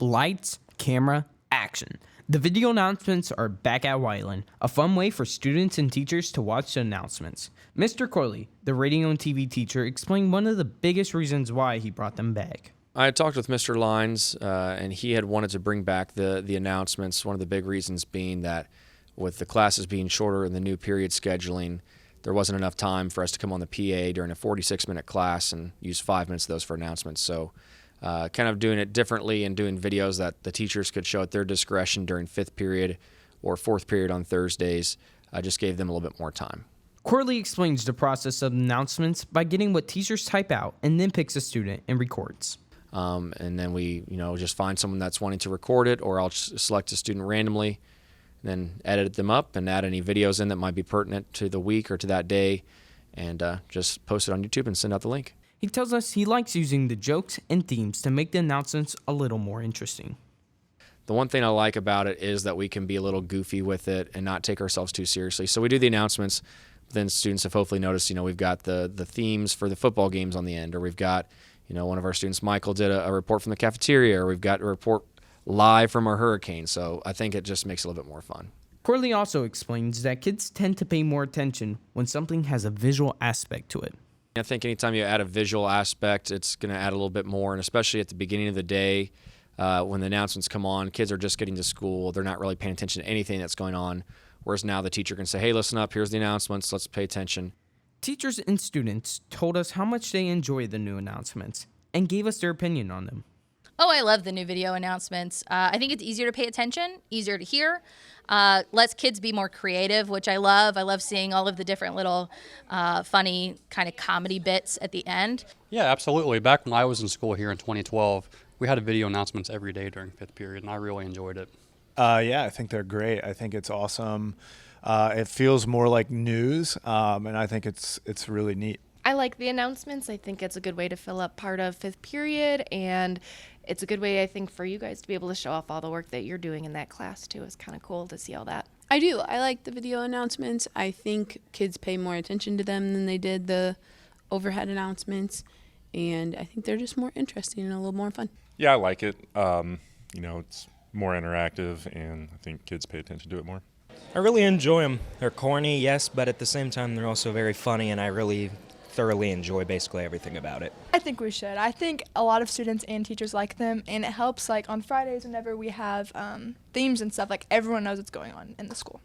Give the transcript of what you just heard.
Lights, camera, action. The video announcements are back at Whiteland, a fun way for students and teachers to watch the announcements. Mr. Corley, the radio and TV teacher, explained one of the biggest reasons why he brought them back. I had talked with Mr. Lines, and he had wanted to bring back the announcements, one of the big reasons being that with the classes being shorter and the new period scheduling, there wasn't enough time for us to come on the PA during a 46-minute class and use 5 minutes of those for announcements. So kind of doing it differently and doing videos that the teachers could show at their discretion during 5th period or 4th period on Thursdays just gave them a little bit more time. Corley explains the process of announcements by getting what teachers type out and then picks a student and records. And then we, just find someone that's wanting to record it, or I'll select a student randomly, and then edit them up and add any videos in that might be pertinent to the week or to that day, and just post it on YouTube and send out the link. He tells us he likes using the jokes and themes to make the announcements a little more interesting. The one thing I like about it is that we can be a little goofy with it and not take ourselves too seriously. So we do the announcements, then students have hopefully noticed, we've got the themes for the football games on the end, or we've got, one of our students, Michael, did a report from the cafeteria, or we've got a report live from our hurricane. So I think it just makes it a little bit more fun. Corley also explains that kids tend to pay more attention when something has a visual aspect to it. I think anytime you add a visual aspect, it's going to add a little bit more, and especially at the beginning of the day when the announcements come on, kids are just getting to school. They're not really paying attention to anything that's going on, whereas now the teacher can say, hey, listen up, here's the announcements, let's pay attention. Teachers and students told us how much they enjoy the new announcements and gave us their opinion on them. Oh, I love the new video announcements. I think it's easier to pay attention, easier to hear, lets kids be more creative, which I love. I love seeing all of the different little funny kind of comedy bits at the end. Yeah, absolutely. Back when I was in school here in 2012, we had video announcements every day during 5th period, and I really enjoyed it. Yeah, I think they're great. I think it's awesome. It feels more like news, and I think it's really neat. I like the announcements. I think it's a good way to fill up part of 5th period, and it's a good way, I think, for you guys to be able to show off all the work that you're doing in that class, too. It's kind of cool to see all that. I do. I like the video announcements. I think kids pay more attention to them than they did the overhead announcements, and I think they're just more interesting and a little more fun. Yeah, I like it. It's more interactive, and I think kids pay attention to it more. I really enjoy them. They're corny, yes, but at the same time, they're also very funny, and I really thoroughly enjoy basically everything about it. I think we should. I think a lot of students and teachers like them, and it helps on Fridays whenever we have themes and stuff, everyone knows what's going on in the school.